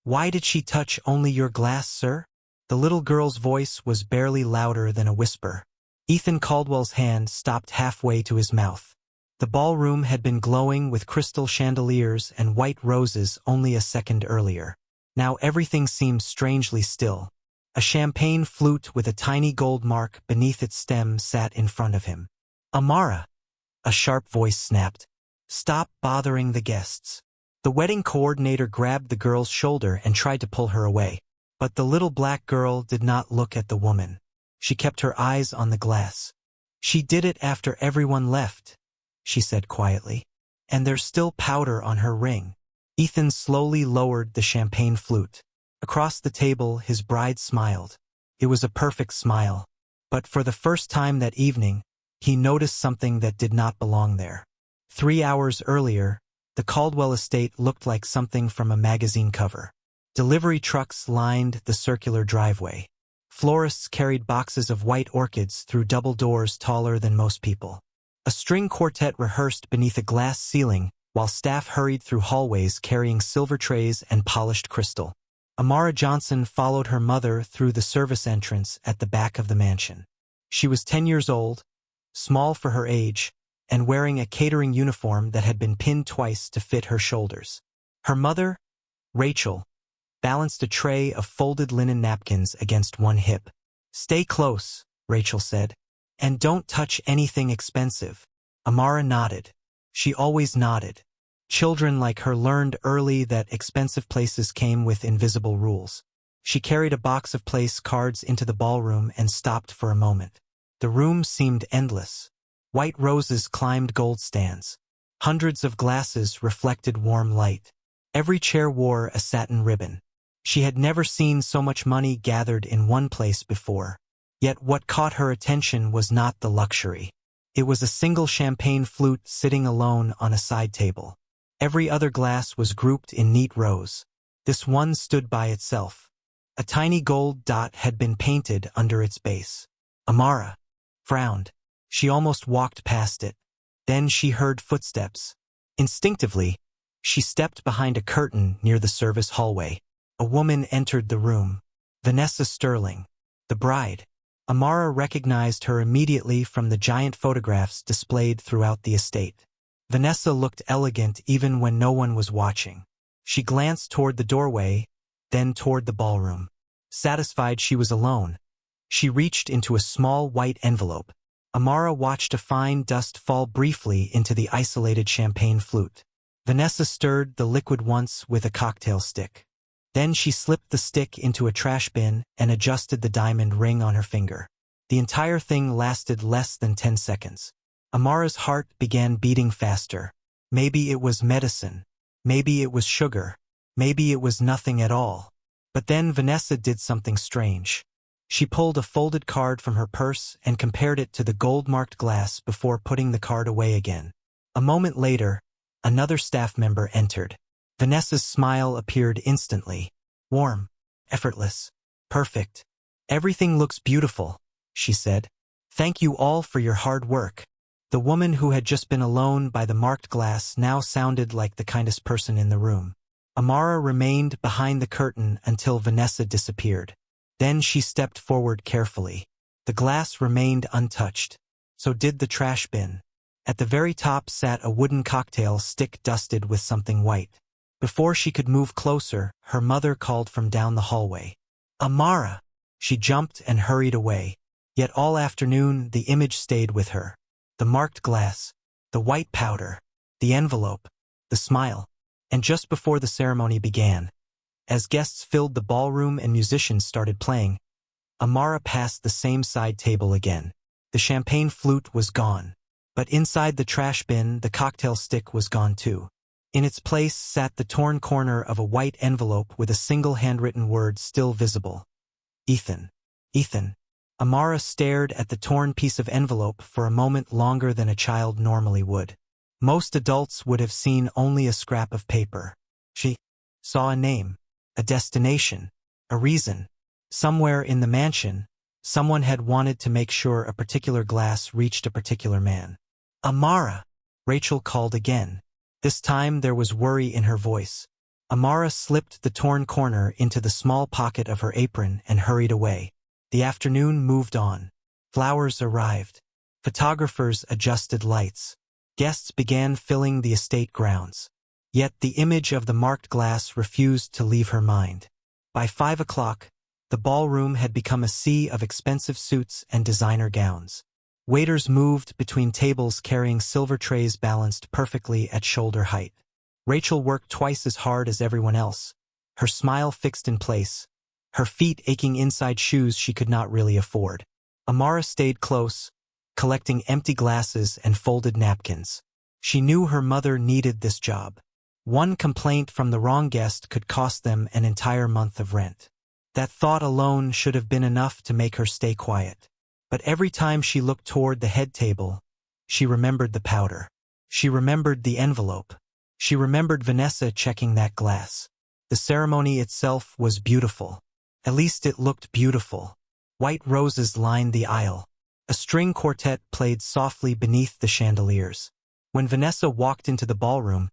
"Why did she touch only your glass, sir?" The little girl's voice was barely louder than a whisper. Ethan Caldwell's hand stopped halfway to his mouth. The ballroom had been glowing with crystal chandeliers and white roses only a second earlier. Now everything seemed strangely still. A champagne flute with a tiny gold mark beneath its stem sat in front of him. "Amara!" a sharp voice snapped. "Stop bothering the guests." The wedding coordinator grabbed the girl's shoulder and tried to pull her away. But the little black girl did not look at the woman. She kept her eyes on the glass. "She did it after everyone left," she said quietly. "And there's still powder on her ring." Ethan slowly lowered the champagne flute. Across the table, his bride smiled. It was a perfect smile. But for the first time that evening, he noticed something that did not belong there. 3 hours earlier, the Caldwell estate looked like something from a magazine cover. Delivery trucks lined the circular driveway. Florists carried boxes of white orchids through double doors taller than most people. A string quartet rehearsed beneath a glass ceiling, while staff hurried through hallways carrying silver trays and polished crystal. Amara Johnson followed her mother through the service entrance at the back of the mansion. She was 10 years old, small for her age, and wearing a catering uniform that had been pinned twice to fit her shoulders. Her mother, Rachel, balanced a tray of folded linen napkins against one hip. "Stay close," Rachel said. "And don't touch anything expensive." Amara nodded. She always nodded. Children like her learned early that expensive places came with invisible rules. She carried a box of place cards into the ballroom and stopped for a moment. The room seemed endless. White roses climbed gold stands. Hundreds of glasses reflected warm light. Every chair wore a satin ribbon. She had never seen so much money gathered in one place before. Yet what caught her attention was not the luxury. It was a single champagne flute sitting alone on a side table. Every other glass was grouped in neat rows. This one stood by itself. A tiny gold dot had been painted under its base. Amara frowned. She almost walked past it. Then she heard footsteps. Instinctively, she stepped behind a curtain near the service hallway. A woman entered the room. Vanessa Sterling, the bride. Amara recognized her immediately from the giant photographs displayed throughout the estate. Vanessa looked elegant even when no one was watching. She glanced toward the doorway, then toward the ballroom. Satisfied she was alone, she reached into a small white envelope. Amara watched a fine dust fall briefly into the isolated champagne flute. Vanessa stirred the liquid once with a cocktail stick. Then she slipped the stick into a trash bin and adjusted the diamond ring on her finger. The entire thing lasted less than 10 seconds. Amara's heart began beating faster. Maybe it was medicine. Maybe it was sugar. Maybe it was nothing at all. But then Vanessa did something strange. She pulled a folded card from her purse and compared it to the gold-marked glass before putting the card away again. A moment later, another staff member entered. Vanessa's smile appeared instantly. Warm, effortless, perfect. "Everything looks beautiful," she said. "Thank you all for your hard work." The woman who had just been alone by the marked glass now sounded like the kindest person in the room. Amara remained behind the curtain until Vanessa disappeared. Then she stepped forward carefully. The glass remained untouched. So did the trash bin. At the very top sat a wooden cocktail stick dusted with something white. Before she could move closer, her mother called from down the hallway. "Amara!" She jumped and hurried away. Yet all afternoon the image stayed with her. The marked glass, the white powder, the envelope, the smile. And just before the ceremony began, as guests filled the ballroom and musicians started playing, Amara passed the same side table again. The champagne flute was gone. But inside the trash bin, the cocktail stick was gone too. In its place sat the torn corner of a white envelope with a single handwritten word still visible. Ethan. Ethan. Amara stared at the torn piece of envelope for a moment longer than a child normally would. Most adults would have seen only a scrap of paper. She saw a name, a destination, a reason. Somewhere in the mansion, someone had wanted to make sure a particular glass reached a particular man. "Amara!" Rachel called again. This time there was worry in her voice. Amara slipped the torn corner into the small pocket of her apron and hurried away. The afternoon moved on. Flowers arrived. Photographers adjusted lights. Guests began filling the estate grounds. Yet the image of the marked glass refused to leave her mind. By 5 o'clock, the ballroom had become a sea of expensive suits and designer gowns. Waiters moved between tables carrying silver trays balanced perfectly at shoulder height. Rachel worked twice as hard as everyone else, her smile fixed in place, her feet aching inside shoes she could not really afford. Amara stayed close, collecting empty glasses and folded napkins. She knew her mother needed this job. One complaint from the wrong guest could cost them an entire month of rent. That thought alone should have been enough to make her stay quiet. But every time she looked toward the head table, she remembered the powder. She remembered the envelope. She remembered Vanessa checking that glass. The ceremony itself was beautiful. At least it looked beautiful. White roses lined the aisle. A string quartet played softly beneath the chandeliers. When Vanessa walked into the ballroom,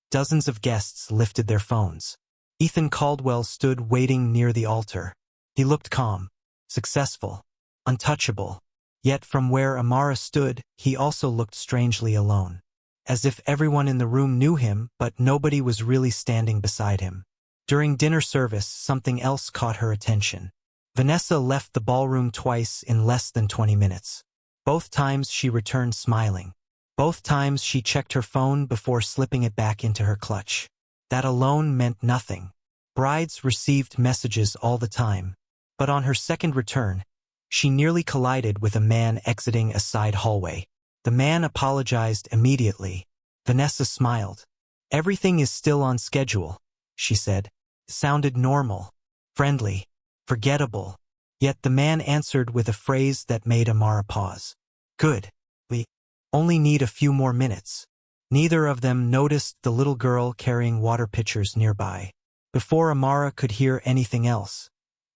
dozens of guests lifted their phones. Ethan Caldwell stood waiting near the altar. He looked calm, successful, untouchable. Yet from where Amara stood, he also looked strangely alone. As if everyone in the room knew him, but nobody was really standing beside him. During dinner service, something else caught her attention. Vanessa left the ballroom twice in less than 20 minutes. Both times she returned smiling. Both times she checked her phone before slipping it back into her clutch. That alone meant nothing. Brides received messages all the time. But on her second return, she nearly collided with a man exiting a side hallway. The man apologized immediately. Vanessa smiled. "Everything is still on schedule," she said. It sounded normal, friendly, forgettable. Yet the man answered with a phrase that made Amara pause. "Good. We only need a few more minutes." Neither of them noticed the little girl carrying water pitchers nearby. Before Amara could hear anything else,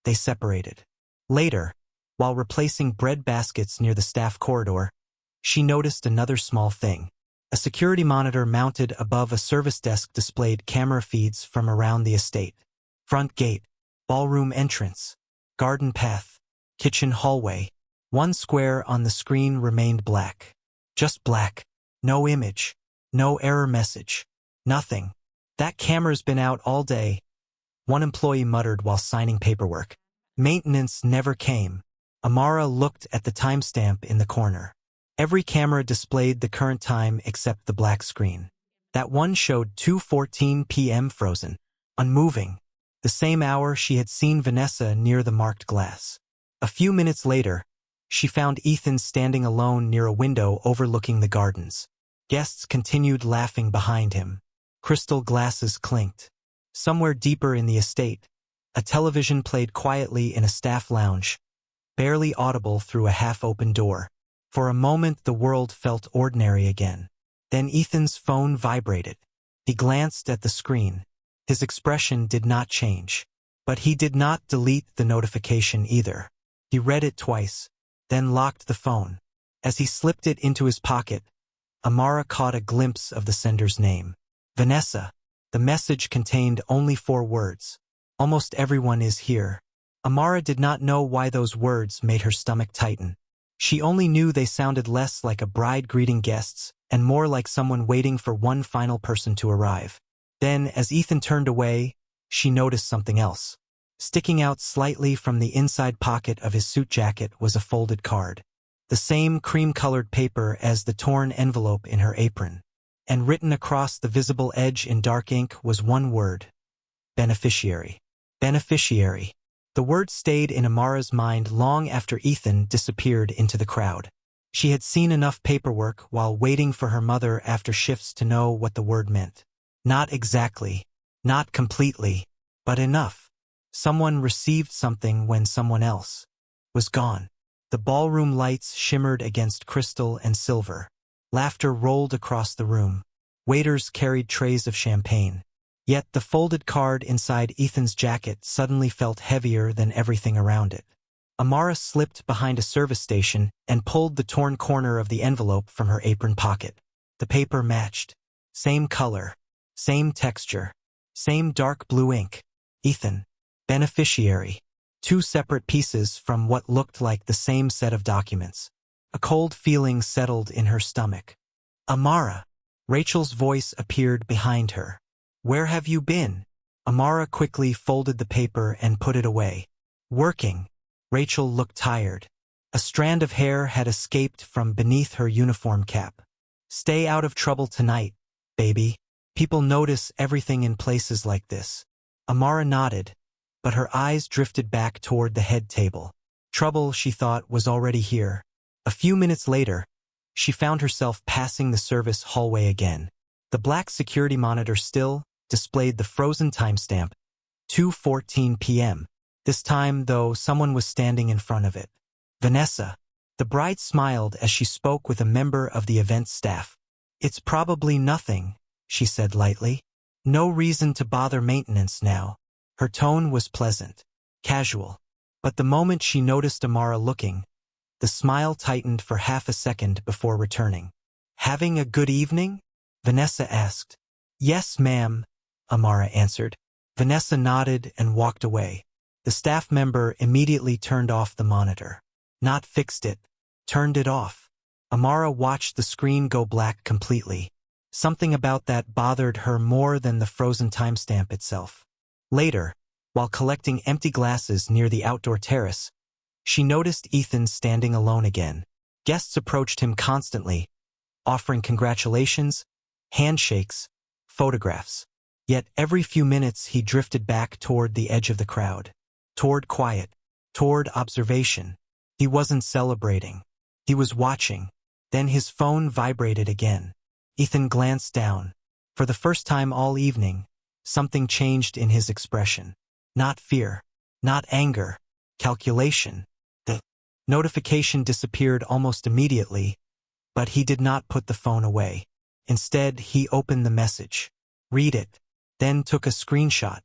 they separated. Later, while replacing bread baskets near the staff corridor, she noticed another small thing. A security monitor mounted above a service desk displayed camera feeds from around the estate. Front gate, ballroom entrance, garden path, kitchen hallway. One square on the screen remained black. Just black. No image. No error message. Nothing. "That camera's been out all day," one employee muttered while signing paperwork. Maintenance never came. Amara looked at the timestamp in the corner. Every camera displayed the current time except the black screen. That one showed 2:14 p.m. frozen, unmoving, the same hour she had seen Vanessa near the marked glass. A few minutes later, she found Ethan standing alone near a window overlooking the gardens. Guests continued laughing behind him. Crystal glasses clinked. Somewhere deeper in the estate, a television played quietly in a staff lounge, barely audible through a half-open door. For a moment the world felt ordinary again. Then Ethan's phone vibrated. He glanced at the screen. His expression did not change. But he did not delete the notification either. He read it twice, then locked the phone. As he slipped it into his pocket, Amara caught a glimpse of the sender's name. Vanessa. The message contained only 4 words. "Almost everyone is here." Amara did not know why those words made her stomach tighten. She only knew they sounded less like a bride greeting guests and more like someone waiting for one final person to arrive. Then, as Ethan turned away, she noticed something else. Sticking out slightly from the inside pocket of his suit jacket was a folded card. The same cream-colored paper as the torn envelope in her apron. And written across the visible edge in dark ink was one word. Beneficiary. Beneficiary. The word stayed in Amara's mind long after Ethan disappeared into the crowd. She had seen enough paperwork while waiting for her mother after shifts to know what the word meant. Not exactly, not completely, but enough. Someone received something when someone else was gone. The ballroom lights shimmered against crystal and silver. Laughter rolled across the room. Waiters carried trays of champagne. Yet the folded card inside Ethan's jacket suddenly felt heavier than everything around it. Amara slipped behind a service station and pulled the torn corner of the envelope from her apron pocket. The paper matched. Same color. Same texture. Same dark blue ink. Ethan. Beneficiary. Two separate pieces from what looked like the same set of documents. A cold feeling settled in her stomach. Amara. Rachel's voice appeared behind her. Where have you been? Amara quickly folded the paper and put it away. Working. Rachel looked tired. A strand of hair had escaped from beneath her uniform cap. Stay out of trouble tonight, baby. People notice everything in places like this. Amara nodded, but her eyes drifted back toward the head table. Trouble, she thought, was already here. A few minutes later, she found herself passing the service hallway again. The black security monitor still displayed the frozen timestamp, 2:14 p.m. This time, though, someone was standing in front of it. Vanessa. The bride smiled as she spoke with a member of the event staff. It's probably nothing, she said lightly. No reason to bother maintenance now. Her tone was pleasant, casual. But the moment she noticed Amara looking, the smile tightened for half a second before returning. Having a good evening? Vanessa asked. Yes, ma'am, Amara answered. Vanessa nodded and walked away. The staff member immediately turned off the monitor. Not fixed it, turned it off. Amara watched the screen go black completely. Something about that bothered her more than the frozen timestamp itself. Later, while collecting empty glasses near the outdoor terrace, she noticed Ethan standing alone again. Guests approached him constantly, offering congratulations, handshakes, photographs. Yet every few minutes he drifted back toward the edge of the crowd, toward quiet, toward observation. He wasn't celebrating. He was watching. Then his phone vibrated again. Ethan glanced down. For the first time all evening, something changed in his expression. Not fear, not anger, calculation. The notification disappeared almost immediately, but he did not put the phone away. Instead, he opened the message. Read it, then took a screenshot.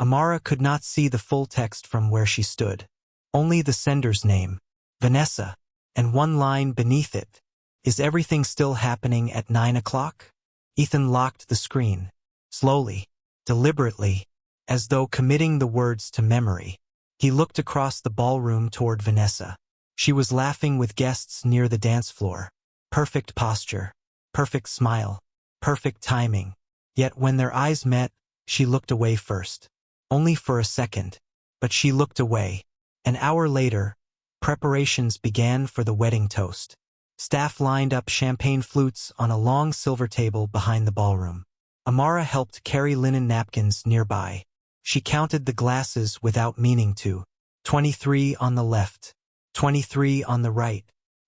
Amara could not see the full text from where she stood. Only the sender's name, Vanessa, and one line beneath it. Is everything still happening at 9 o'clock? Ethan locked the screen. Slowly, deliberately, as though committing the words to memory. He looked across the ballroom toward Vanessa. She was laughing with guests near the dance floor. Perfect posture, perfect smile, perfect timing. Yet when their eyes met, she looked away first. Only for a second, but she looked away. An hour later, preparations began for the wedding toast. Staff lined up champagne flutes on a long silver table behind the ballroom. Amara helped carry linen napkins nearby. She counted the glasses without meaning to. 23 on the left, 23 on the right,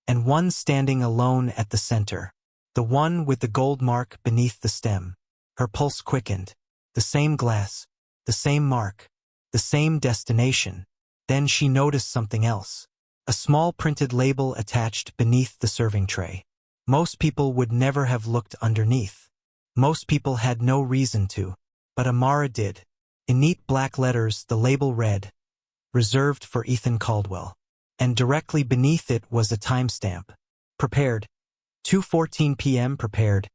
and one standing alone at the center. The one with the gold mark beneath the stem. Her pulse quickened. The same glass, the same mark, the same destination. Then she noticed something else. A small printed label attached beneath the serving tray. Most people would never have looked underneath. Most people had no reason to, but Amara did. In neat black letters, the label read, "Reserved for Ethan Caldwell." And directly beneath it was a timestamp. Prepared. 2:14 p.m. Prepared.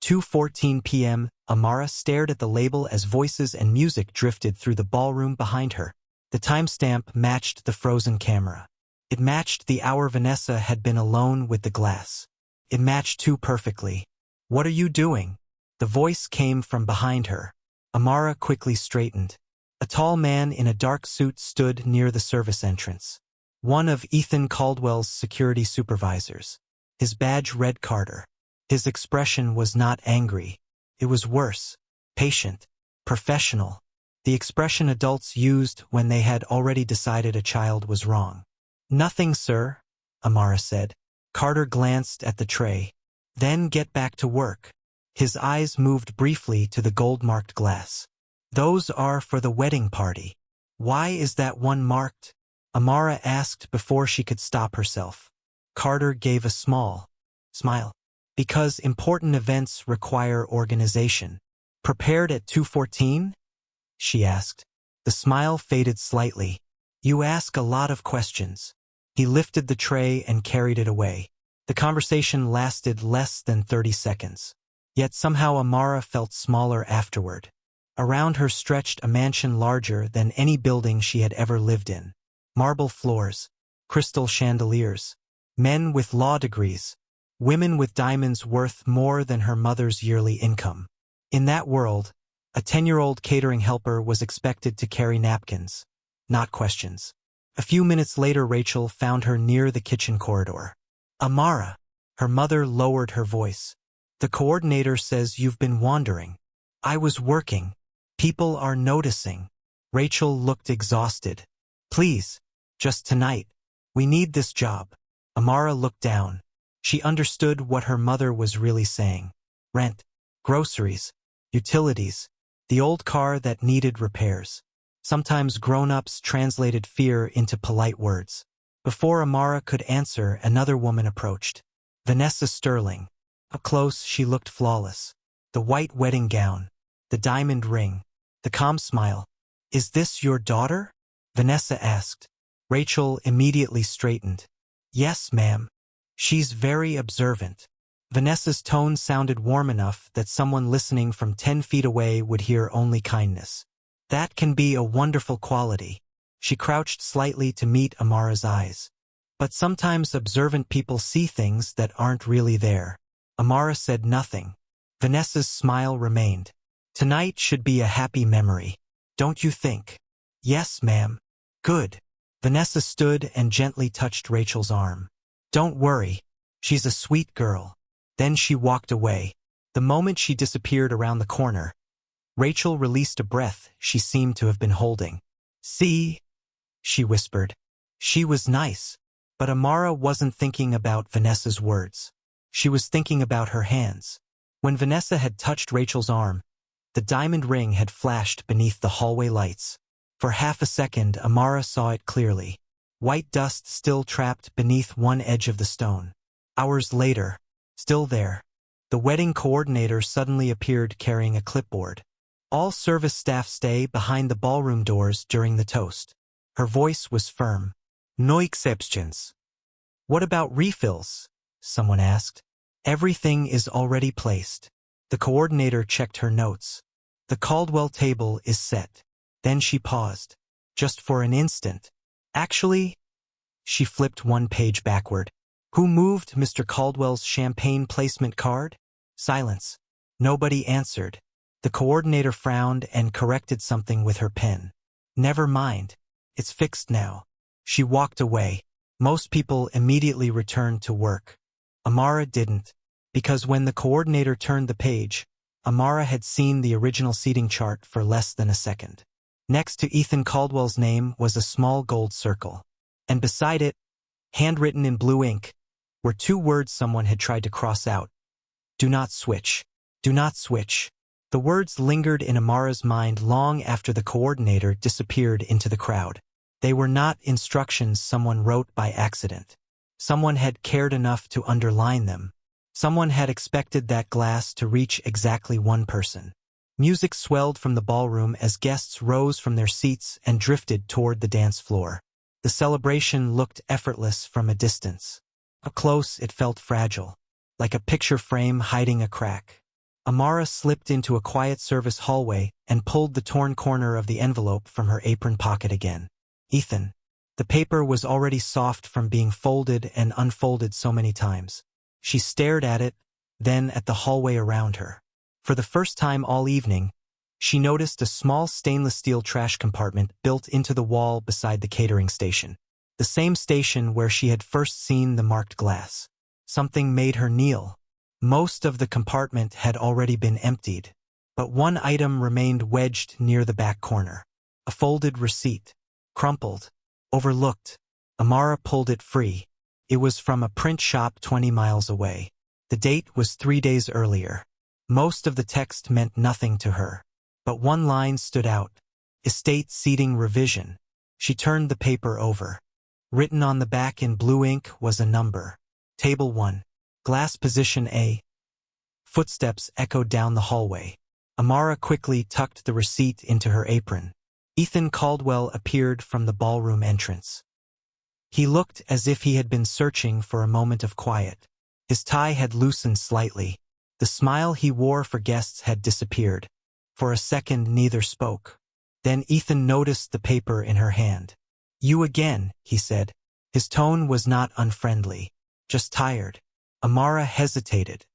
2:14 p.m. Amara stared at the label as voices and music drifted through the ballroom behind her. The timestamp matched the frozen camera. It matched the hour Vanessa had been alone with the glass. It matched too perfectly. "What are you doing?" The voice came from behind her. Amara quickly straightened. A tall man in a dark suit stood near the service entrance. One of Ethan Caldwell's security supervisors. His badge read Carter. His expression was not angry. It was worse, patient, professional. The expression adults used when they had already decided a child was wrong. "Nothing, sir," Amara said. Carter glanced at the tray. "Then get back to work." His eyes moved briefly to the gold-marked glass. "Those are for the wedding party." "Why is that one marked?" Amara asked before she could stop herself. Carter gave a small smile. "Because important events require organization." "Prepared at 2:14?" she asked. The smile faded slightly. "You ask a lot of questions." He lifted the tray and carried it away. The conversation lasted less than 30 seconds. Yet somehow Amara felt smaller afterward. Around her stretched a mansion larger than any building she had ever lived in. Marble floors, crystal chandeliers, men with law degrees, women with diamonds worth more than her mother's yearly income. In that world, a 10-year-old catering helper was expected to carry napkins, not questions. A few minutes later, Rachel found her near the kitchen corridor. Amara, her mother lowered her voice. The coordinator says you've been wandering. I was working. People are noticing. Rachel looked exhausted. Please, just tonight. We need this job. Amara looked down. She understood what her mother was really saying. Rent, groceries, utilities, the old car that needed repairs. Sometimes grown-ups translated fear into polite words. Before Amara could answer, another woman approached. Vanessa Sterling. Up close, she looked flawless. The white wedding gown, the diamond ring, the calm smile. Is this your daughter? Vanessa asked. Rachel immediately straightened. Yes, ma'am. She's very observant. Vanessa's tone sounded warm enough that someone listening from 10 feet away would hear only kindness. That can be a wonderful quality. She crouched slightly to meet Amara's eyes. But sometimes observant people see things that aren't really there. Amara said nothing. Vanessa's smile remained. Tonight should be a happy memory. Don't you think? Yes, ma'am. Good. Vanessa stood and gently touched Rachel's arm. Don't worry. She's a sweet girl. Then she walked away. The moment she disappeared around the corner, Rachel released a breath she seemed to have been holding. See? She whispered. She was nice. But Amara wasn't thinking about Vanessa's words. She was thinking about her hands. When Vanessa had touched Rachel's arm, the diamond ring had flashed beneath the hallway lights. For half a second, Amara saw it clearly. White dust still trapped beneath one edge of the stone. Hours later, still there, the wedding coordinator suddenly appeared carrying a clipboard. All service staff stay behind the ballroom doors during the toast. Her voice was firm. No exceptions. What about refills? Someone asked. Everything is already placed. The coordinator checked her notes. The Caldwell table is set. Then she paused. Just for an instant. Actually, she flipped one page backward. Who moved Mr. Caldwell's champagne placement card? Silence. Nobody answered. The coordinator frowned and corrected something with her pen. Never mind. It's fixed now. She walked away. Most people immediately returned to work. Amara didn't, because when the coordinator turned the page, Amara had seen the original seating chart for less than a second. Next to Ethan Caldwell's name was a small gold circle. And beside it, handwritten in blue ink, were two words someone had tried to cross out. Do not switch. Do not switch. The words lingered in Amara's mind long after the coordinator disappeared into the crowd. They were not instructions someone wrote by accident. Someone had cared enough to underline them. Someone had expected that glass to reach exactly one person. Music swelled from the ballroom as guests rose from their seats and drifted toward the dance floor. The celebration looked effortless from a distance. Up close, it felt fragile, like a picture frame hiding a crack. Amara slipped into a quiet service hallway and pulled the torn corner of the envelope from her apron pocket again. Ethan. The paper was already soft from being folded and unfolded so many times. She stared at it, then at the hallway around her. For the first time all evening, she noticed a small stainless steel trash compartment built into the wall beside the catering station. The same station where she had first seen the marked glass. Something made her kneel. Most of the compartment had already been emptied, but one item remained wedged near the back corner. A folded receipt. Crumpled. Overlooked. Amara pulled it free. It was from a print shop 20 miles away. The date was 3 days earlier. Most of the text meant nothing to her. But one line stood out. Estate seating revision. She turned the paper over. Written on the back in blue ink was a number. Table 1. Glass position A. Footsteps echoed down the hallway. Amara quickly tucked the receipt into her apron. Ethan Caldwell appeared from the ballroom entrance. He looked as if he had been searching for a moment of quiet. His tie had loosened slightly. The smile he wore for guests had disappeared. For a second neither spoke. Then Ethan noticed the paper in her hand. "You again," he said. His tone was not unfriendly, just tired. Amara hesitated.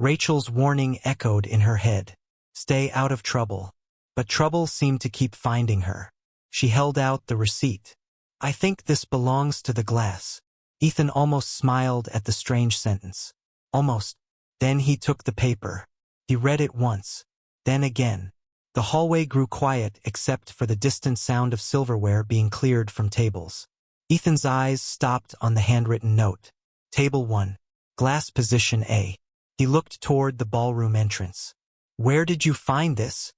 Rachel's warning echoed in her head. Stay out of trouble. But trouble seemed to keep finding her. She held out the receipt. "I think this belongs to the glass." Ethan almost smiled at the strange sentence. Almost. Then he took the paper. He read it once. Then again. The hallway grew quiet except for the distant sound of silverware being cleared from tables. Ethan's eyes stopped on the handwritten note. Table 1. Glass position A. He looked toward the ballroom entrance. "Where did you find this?"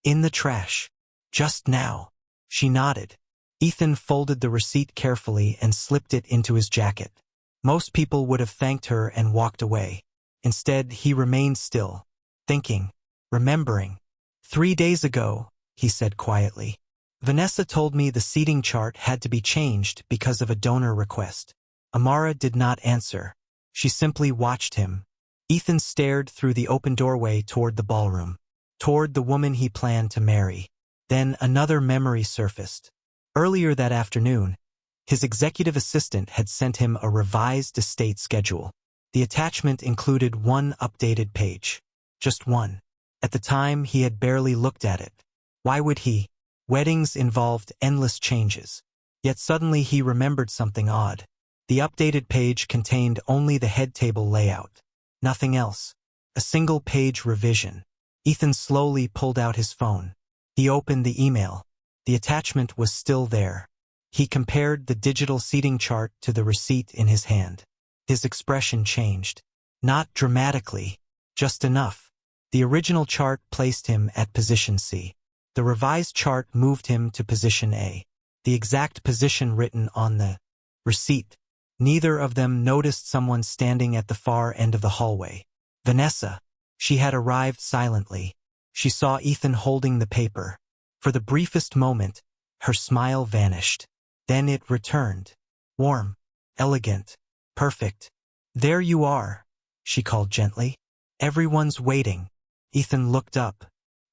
"In the trash. Just now." She nodded. Ethan folded the receipt carefully and slipped it into his jacket. Most people would have thanked her and walked away. Instead, he remained still, thinking, remembering. 3 days ago, he said quietly, Vanessa told me the seating chart had to be changed because of a donor request. Amara did not answer. She simply watched him. Ethan stared through the open doorway toward the ballroom, toward the woman he planned to marry. Then another memory surfaced. Earlier that afternoon, his executive assistant had sent him a revised estate schedule. The attachment included one updated page. Just one. At the time, he had barely looked at it. Why would he? Weddings involved endless changes. Yet suddenly he remembered something odd. The updated page contained only the head table layout. Nothing else. A single-page revision. Ethan slowly pulled out his phone. He opened the email. The attachment was still there. He compared the digital seating chart to the receipt in his hand. His expression changed. Not dramatically, just enough. The original chart placed him at position C. The revised chart moved him to position A. The exact position written on the receipt. Neither of them noticed someone standing at the far end of the hallway. Vanessa. She had arrived silently. She saw Ethan holding the paper. For the briefest moment, her smile vanished. Then it returned. Warm, elegant, perfect. "There you are," she called gently. "Everyone's waiting." Ethan looked up.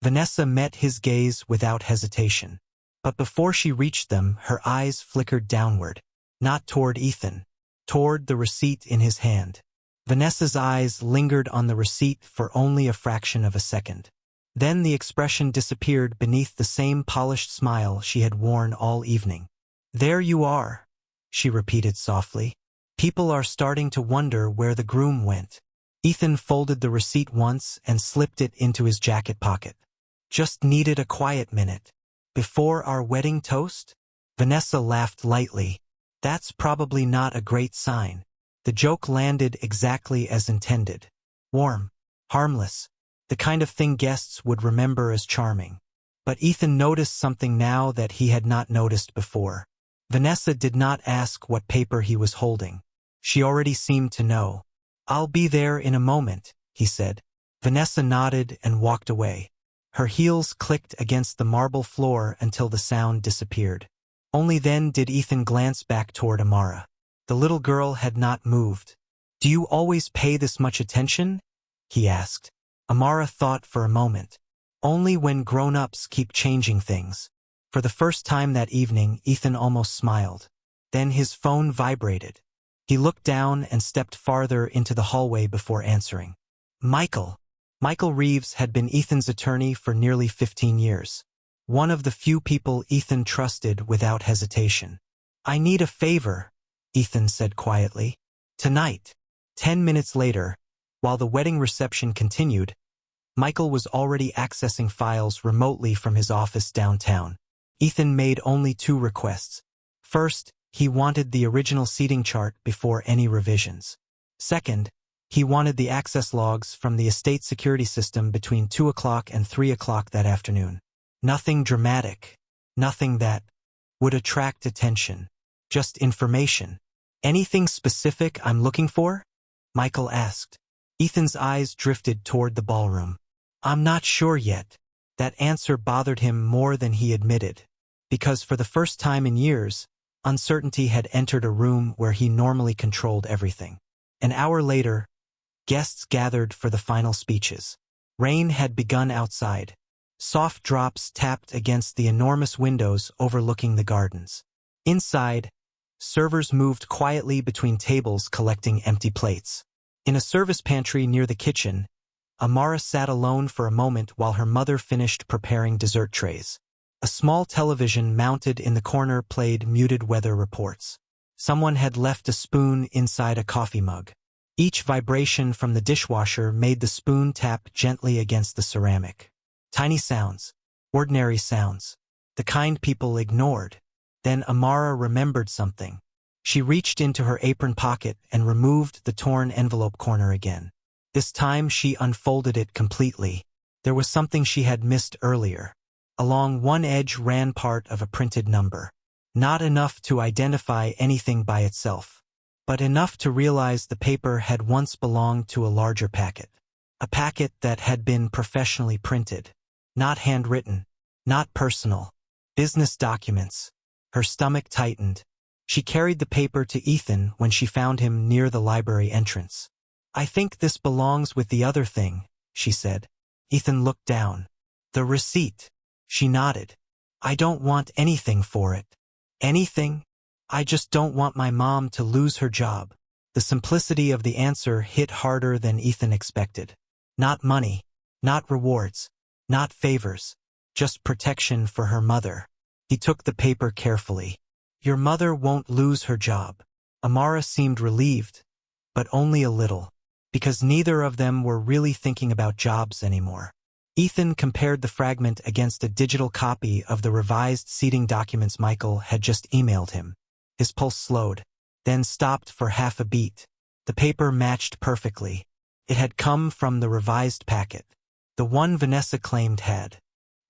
Vanessa met his gaze without hesitation. But before she reached them, her eyes flickered downward. Not toward Ethan. Toward the receipt in his hand. Vanessa's eyes lingered on the receipt for only a fraction of a second. Then the expression disappeared beneath the same polished smile she had worn all evening. "There you are," she repeated softly. "People are starting to wonder where the groom went." Ethan folded the receipt once and slipped it into his jacket pocket. "Just needed a quiet minute. Before our wedding toast?" Vanessa laughed lightly. "That's probably not a great sign." The joke landed exactly as intended. Warm, harmless, the kind of thing guests would remember as charming. But Ethan noticed something now that he had not noticed before. Vanessa did not ask what paper he was holding. She already seemed to know. "I'll be there in a moment," he said. Vanessa nodded and walked away. Her heels clicked against the marble floor until the sound disappeared. Only then did Ethan glance back toward Amara. The little girl had not moved. "Do you always pay this much attention?" he asked. Amara thought for a moment. "Only when grown-ups keep changing things." For the first time that evening, Ethan almost smiled. Then his phone vibrated. He looked down and stepped farther into the hallway before answering. Michael. Michael Reeves had been Ethan's attorney for nearly 15 years. One of the few people Ethan trusted without hesitation. "I need a favor," Ethan said quietly. "Tonight." 10 minutes later, while the wedding reception continued, Michael was already accessing files remotely from his office downtown. Ethan made only 2 requests. First, he wanted the original seating chart before any revisions. Second, he wanted the access logs from the estate security system between 2 o'clock and 3 o'clock that afternoon. Nothing dramatic. Nothing that would attract attention. Just information. "Anything specific I'm looking for?" Michael asked. Ethan's eyes drifted toward the ballroom. "I'm not sure yet." That answer bothered him more than he admitted. Because for the first time in years, uncertainty had entered a room where he normally controlled everything. An hour later, guests gathered for the final speeches. Rain had begun outside. Soft drops tapped against the enormous windows overlooking the gardens. Inside, servers moved quietly between tables collecting empty plates. In a service pantry near the kitchen, Amara sat alone for a moment while her mother finished preparing dessert trays. A small television mounted in the corner played muted weather reports. Someone had left a spoon inside a coffee mug. Each vibration from the dishwasher made the spoon tap gently against the ceramic. Tiny sounds, ordinary sounds, the kind people ignored. Then Amara remembered something. She reached into her apron pocket and removed the torn envelope corner again. This time she unfolded it completely. There was something she had missed earlier. Along one edge ran part of a printed number. Not enough to identify anything by itself, but enough to realize the paper had once belonged to a larger packet. A packet that had been professionally printed. Not handwritten, not personal. Business documents. Her stomach tightened. She carried the paper to Ethan when she found him near the library entrance. "I think this belongs with the other thing," she said. Ethan looked down. "The receipt." She nodded. "I don't want anything for it." "Anything? I just don't want my mom to lose her job." The simplicity of the answer hit harder than Ethan expected. Not money, not rewards, not favors, just protection for her mother. He took the paper carefully. "Your mother won't lose her job." Amara seemed relieved, but only a little, because neither of them were really thinking about jobs anymore. Ethan compared the fragment against a digital copy of the revised seating documents Michael had just emailed him. His pulse slowed, then stopped for half a beat. The paper matched perfectly. It had come from the revised packet. The one Vanessa claimed had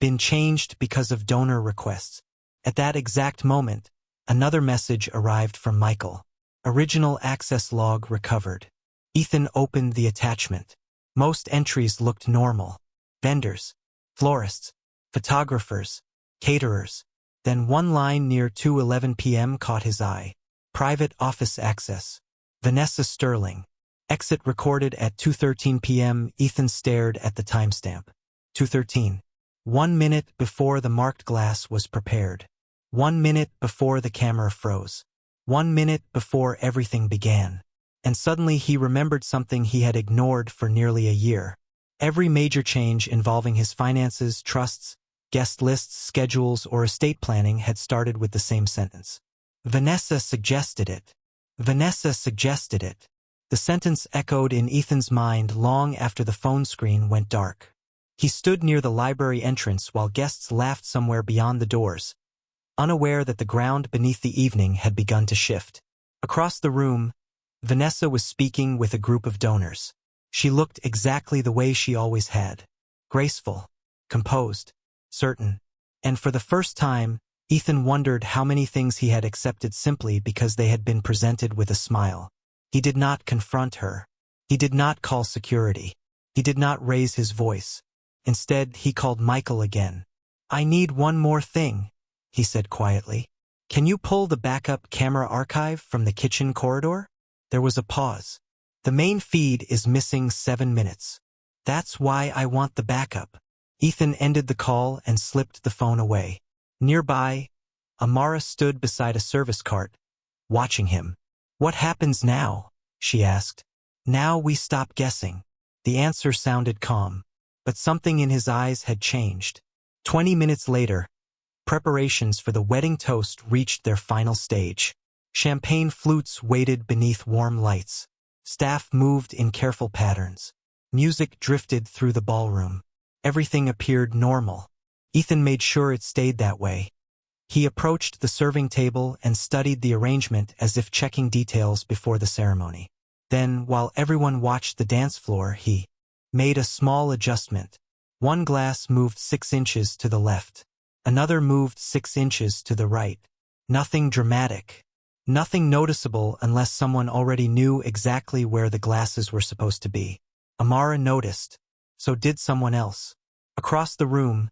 been changed because of donor requests. At that exact moment, another message arrived from Michael. Original access log recovered. Ethan opened the attachment. Most entries looked normal. Vendors, florists, photographers, caterers. Then one line near 2:11 p.m. caught his eye. Private office access. Vanessa Sterling. Exit recorded at 2:13 p.m. Ethan stared at the timestamp. 2:13. 1 minute before the marked glass was prepared. 1 minute before the camera froze. 1 minute before everything began. And suddenly he remembered something he had ignored for nearly a year. Every major change involving his finances, trusts, guest lists, schedules, or estate planning had started with the same sentence. Vanessa suggested it. Vanessa suggested it. The sentence echoed in Ethan's mind long after the phone screen went dark. He stood near the library entrance while guests laughed somewhere beyond the doors, unaware that the ground beneath the evening had begun to shift. Across the room, Vanessa was speaking with a group of donors. She looked exactly the way she always had. Graceful, composed, certain. And for the first time, Ethan wondered how many things he had accepted simply because they had been presented with a smile. He did not confront her. He did not call security. He did not raise his voice. Instead, he called Michael again. "I need one more thing," he said quietly. "Can you pull the backup camera archive from the kitchen corridor?" There was a pause. "The main feed is missing 7 minutes. That's why I want the backup." Ethan ended the call and slipped the phone away. Nearby, Amara stood beside a service cart, watching him. "What happens now?" she asked. "Now we stop guessing." The answer sounded calm, but something in his eyes had changed. 20 minutes later, preparations for the wedding toast reached their final stage. Champagne flutes waited beneath warm lights. Staff moved in careful patterns. Music drifted through the ballroom. Everything appeared normal. Ethan made sure it stayed that way. He approached the serving table and studied the arrangement as if checking details before the ceremony. Then, while everyone watched the dance floor, he made a small adjustment. One glass moved 6 inches to the left. Another moved 6 inches to the right. Nothing dramatic. Nothing noticeable unless someone already knew exactly where the glasses were supposed to be. Amara noticed. So did someone else. Across the room,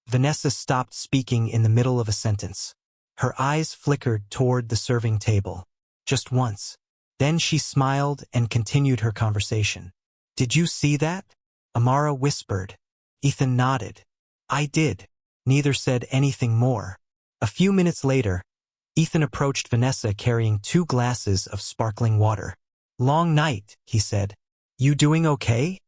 Vanessa stopped speaking in the middle of a sentence. Her eyes flickered toward the serving table. Just once. Then she smiled and continued her conversation. "Did you see that?" Amara whispered. Ethan nodded. I did. Neither said anything more. A few minutes later, Ethan approached Vanessa carrying 2 glasses of sparkling water. Long night, he said. You doing okay?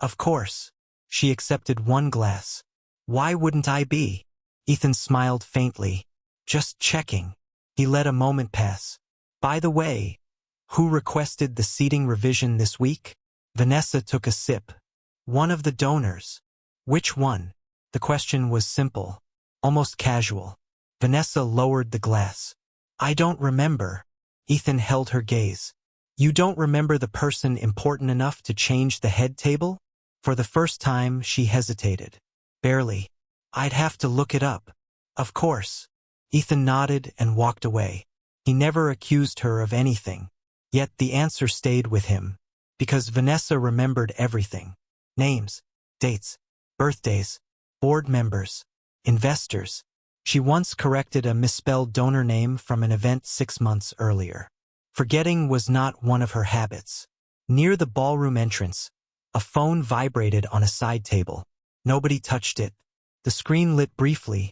Of course. She accepted 1 glass. Why wouldn't I be? Ethan smiled faintly. Just checking. He let a moment pass. By the way, who requested the seating revision this week? Vanessa took a sip. One of the donors. Which one? The question was simple, almost casual. Vanessa lowered the glass. I don't remember. Ethan held her gaze. You don't remember the person important enough to change the head table? For the first time, she hesitated. Barely. I'd have to look it up. Of course. Ethan nodded and walked away. He never accused her of anything. Yet the answer stayed with him. Because Vanessa remembered everything. Names, dates, birthdays, board members, investors. She once corrected a misspelled donor name from an event 6 months earlier. Forgetting was not one of her habits. Near the ballroom entrance, a phone vibrated on a side table. Nobody touched it. The screen lit briefly,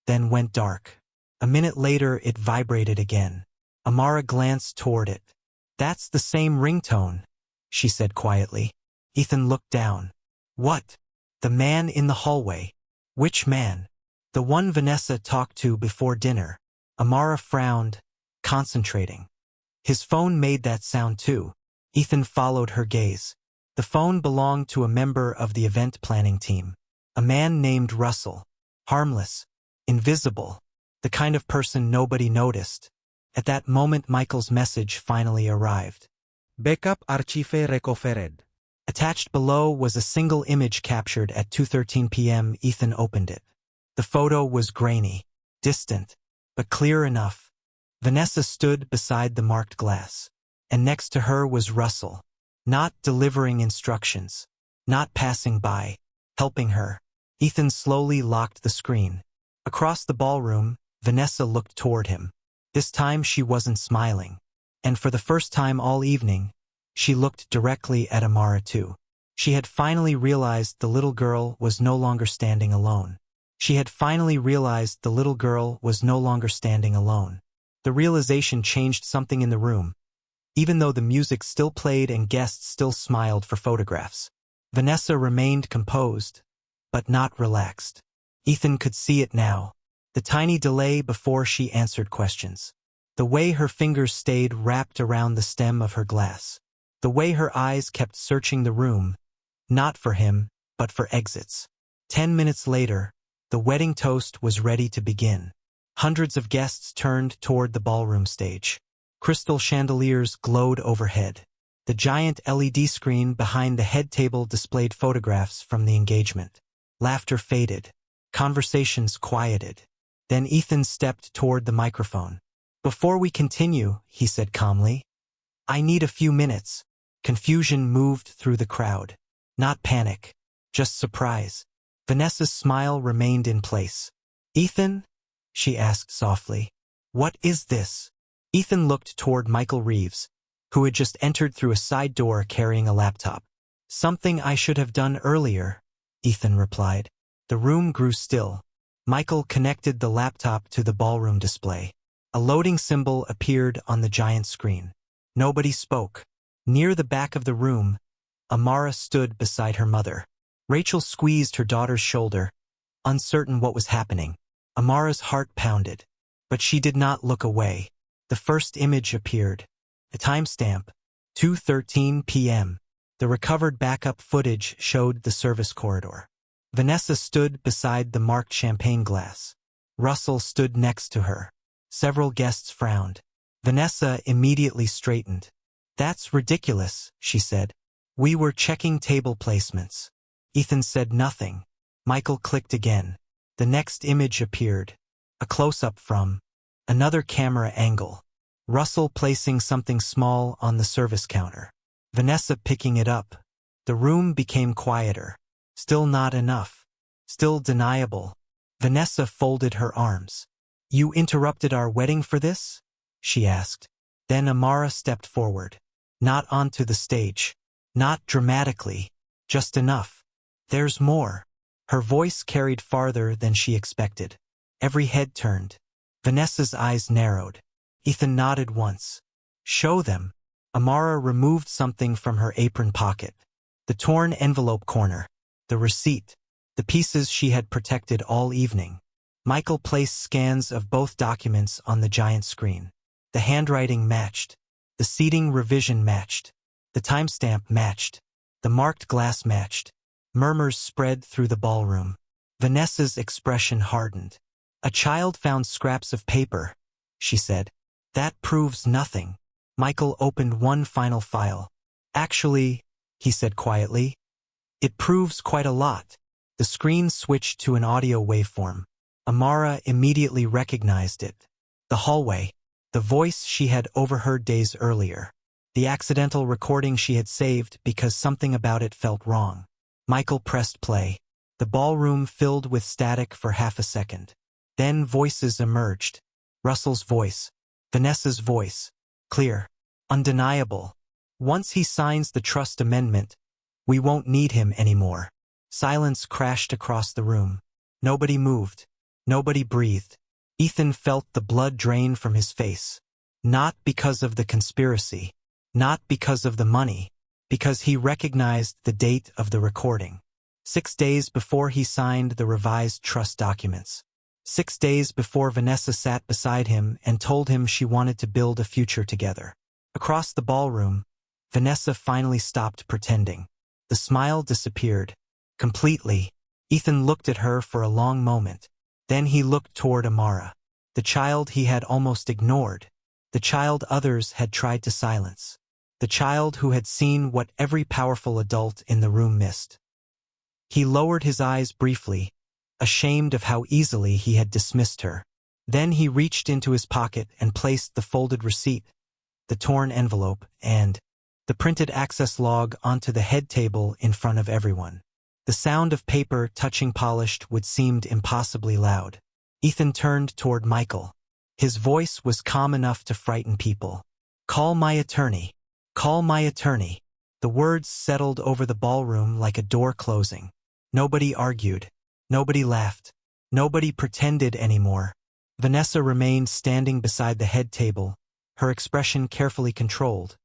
then went dark. A minute later, it vibrated again. Amara glanced toward it. That's the same ringtone, she said quietly. Ethan looked down. What? The man in the hallway. Which man? The one Vanessa talked to before dinner. Amara frowned, concentrating. His phone made that sound too. Ethan followed her gaze. The phone belonged to a member of the event planning team. A man named Russell. Harmless. Invisible. The kind of person nobody noticed. At that moment Michael's message finally arrived. Backup archive recovered. Attached below was a single image captured at 2:13 p.m. Ethan opened it. The photo was grainy, distant, but clear enough. Vanessa stood beside the marked glass, and next to her was Russell, not delivering instructions, not passing by, helping her. Ethan slowly locked the screen. Across the ballroom, Vanessa looked toward him. This time she wasn't smiling, and for the first time all evening, she looked directly at Amara too. She had finally realized the little girl was no longer standing alone. She had finally realized the little girl was no longer standing alone. The realization changed something in the room. Even though the music still played and guests still smiled for photographs, Vanessa remained composed, but not relaxed. Ethan could see it now. The tiny delay before she answered questions. The way her fingers stayed wrapped around the stem of her glass. The way her eyes kept searching the room, not for him, but for exits. 10 minutes later, the wedding toast was ready to begin. Hundreds of guests turned toward the ballroom stage. Crystal chandeliers glowed overhead. The giant LED screen behind the head table displayed photographs from the engagement. Laughter faded. Conversations quieted. Then Ethan stepped toward the microphone. Before we continue, he said calmly, I need a few minutes. Confusion moved through the crowd. Not panic, just surprise. Vanessa's smile remained in place. Ethan? She asked softly. What is this? Ethan looked toward Michael Reeves, who had just entered through a side door carrying a laptop. Something I should have done earlier, Ethan replied. The room grew still. Michael connected the laptop to the ballroom display. A loading symbol appeared on the giant screen. Nobody spoke. Near the back of the room, Amara stood beside her mother. Rachel squeezed her daughter's shoulder, uncertain what was happening. Amara's heart pounded, but she did not look away. The first image appeared. The timestamp, 2:13 p.m. The recovered backup footage showed the service corridor. Vanessa stood beside the marked champagne glass. Russell stood next to her. Several guests frowned. Vanessa immediately straightened. That's ridiculous, she said. We were checking table placements. Ethan said nothing. Michael clicked again. The next image appeared. A close-up from another camera angle. Russell placing something small on the service counter. Vanessa picking it up. The room became quieter. Still not enough. Still deniable. Vanessa folded her arms. You interrupted our wedding for this? She asked. Then Amara stepped forward. Not onto the stage. Not dramatically. Just enough. There's more. Her voice carried farther than she expected. Every head turned. Vanessa's eyes narrowed. Ethan nodded once. Show them. Amara removed something from her apron pocket. The torn envelope corner. The receipt. The pieces she had protected all evening. Michael placed scans of both documents on the giant screen. The handwriting matched. The seating revision matched. The timestamp matched. The marked glass matched. Murmurs spread through the ballroom. Vanessa's expression hardened. A child found scraps of paper, she said. That proves nothing. Michael opened one final file. Actually, he said quietly, it proves quite a lot. The screen switched to an audio waveform. Amara immediately recognized it. The hallway. The voice she had overheard days earlier. The accidental recording she had saved because something about it felt wrong. Michael pressed play. The ballroom filled with static for half a second. Then voices emerged. Russell's voice. Vanessa's voice. Clear. Undeniable. Once he signs the trust amendment, we won't need him anymore. Silence crashed across the room. Nobody moved. Nobody breathed. Ethan felt the blood drain from his face. Not because of the conspiracy. Not because of the money. Because he recognized the date of the recording. 6 days before he signed the revised trust documents. 6 days before Vanessa sat beside him and told him she wanted to build a future together. Across the ballroom, Vanessa finally stopped pretending. The smile disappeared. Completely. Ethan looked at her for a long moment. Then he looked toward Amara. The child he had almost ignored. The child others had tried to silence. The child who had seen what every powerful adult in the room missed. He lowered his eyes briefly, ashamed of how easily he had dismissed her. Then he reached into his pocket and placed the folded receipt, the torn envelope, and the printed access log onto the head table in front of everyone. The sound of paper touching polished wood seemed impossibly loud. Ethan turned toward Michael. His voice was calm enough to frighten people. Call my attorney. Call my attorney. The words settled over the ballroom like a door closing. Nobody argued. Nobody laughed. Nobody pretended anymore. Vanessa remained standing beside the head table, her expression carefully controlled.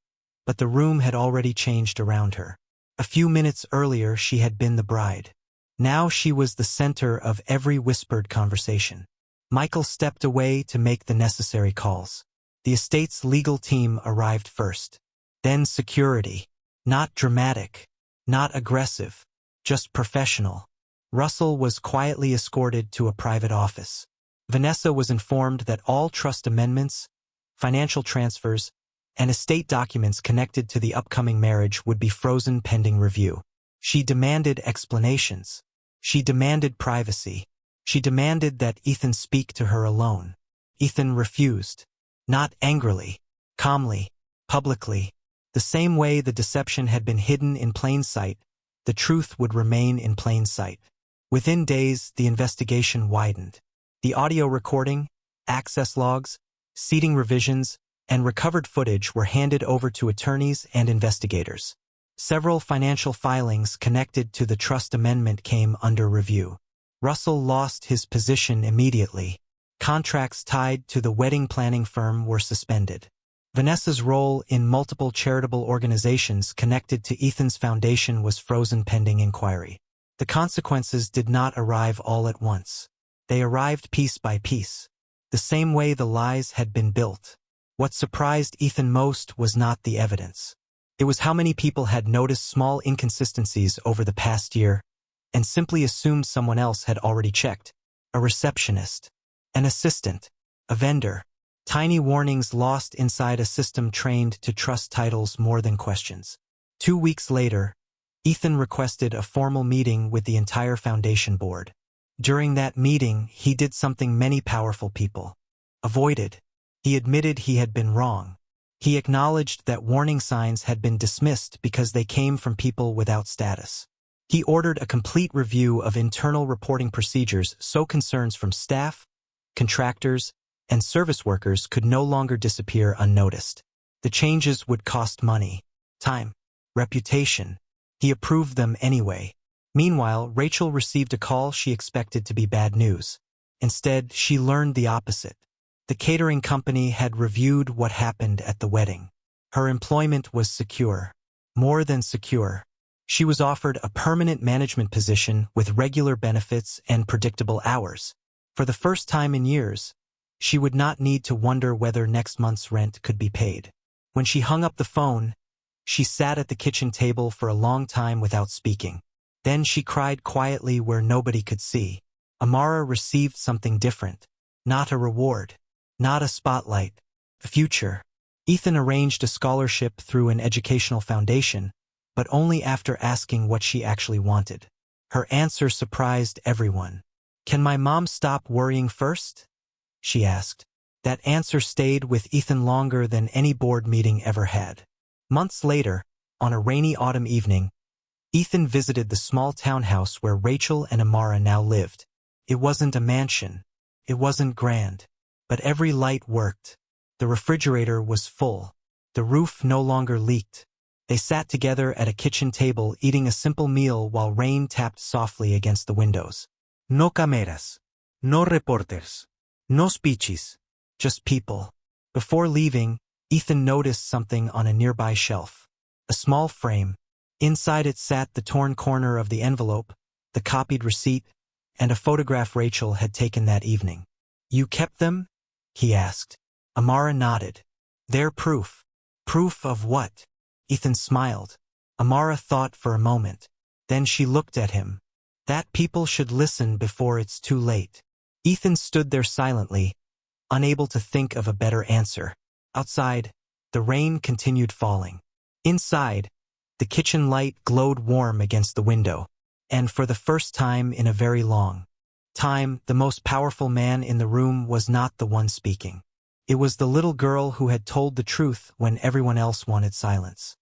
But the room had already changed around her. A few minutes earlier she had been the bride. Now she was the center of every whispered conversation. Michael stepped away to make the necessary calls. The estate's legal team arrived first. Then security. Not dramatic. Not aggressive. Just professional. Russell was quietly escorted to a private office. Vanessa was informed that all trust amendments, financial transfers, and estate documents connected to the upcoming marriage would be frozen pending review. She demanded explanations. She demanded privacy. She demanded that Ethan speak to her alone. Ethan refused. Not angrily, calmly, publicly. The same way the deception had been hidden in plain sight, the truth would remain in plain sight. Within days, the investigation widened. The audio recording, access logs, seating revisions, and recovered footage were handed over to attorneys and investigators. Several financial filings connected to the trust amendment came under review. Russell lost his position immediately. Contracts tied to the wedding planning firm were suspended. Vanessa's role in multiple charitable organizations connected to Ethan's foundation was frozen pending inquiry. The consequences did not arrive all at once. They arrived piece by piece, the same way the lies had been built. What surprised Ethan most was not the evidence. It was how many people had noticed small inconsistencies over the past year and simply assumed someone else had already checked. A receptionist, an assistant, a vendor. Tiny warnings lost inside a system trained to trust titles more than questions. 2 weeks later, Ethan requested a formal meeting with the entire foundation board. During that meeting, he did something many powerful people avoided. He admitted he had been wrong. He acknowledged that warning signs had been dismissed because they came from people without status. He ordered a complete review of internal reporting procedures so concerns from staff, contractors, and service workers could no longer disappear unnoticed. The changes would cost money, time, reputation. He approved them anyway. Meanwhile, Rachel received a call she expected to be bad news. Instead, she learned the opposite. The catering company had reviewed what happened at the wedding. Her employment was secure. More than secure. She was offered a permanent management position with regular benefits and predictable hours. For the first time in years, she would not need to wonder whether next month's rent could be paid. When she hung up the phone, she sat at the kitchen table for a long time without speaking. Then she cried quietly where nobody could see. Amara received something different. Not a reward. Not a spotlight. A future. Ethan arranged a scholarship through an educational foundation, but only after asking what she actually wanted. Her answer surprised everyone. "Can my mom stop worrying first?" she asked. That answer stayed with Ethan longer than any board meeting ever had. Months later, on a rainy autumn evening, Ethan visited the small townhouse where Rachel and Amara now lived. It wasn't a mansion. It wasn't grand. But every light worked. The refrigerator was full. The roof no longer leaked. They sat together at a kitchen table eating a simple meal while rain tapped softly against the windows. No cameras. No reporters. No speeches. Just people. Before leaving, Ethan noticed something on a nearby shelf. A small frame. Inside it sat the torn corner of the envelope, the copied receipt, and a photograph Rachel had taken that evening. "You kept them?" he asked. Amara nodded. "They're proof." "Proof of what?" Ethan smiled. Amara thought for a moment. Then she looked at him. "That people should listen before it's too late." Ethan stood there silently, unable to think of a better answer. Outside, the rain continued falling. Inside, the kitchen light glowed warm against the window. And for the first time in a very long time, the most powerful man in the room was not the one speaking. It was the little girl who had told the truth when everyone else wanted silence.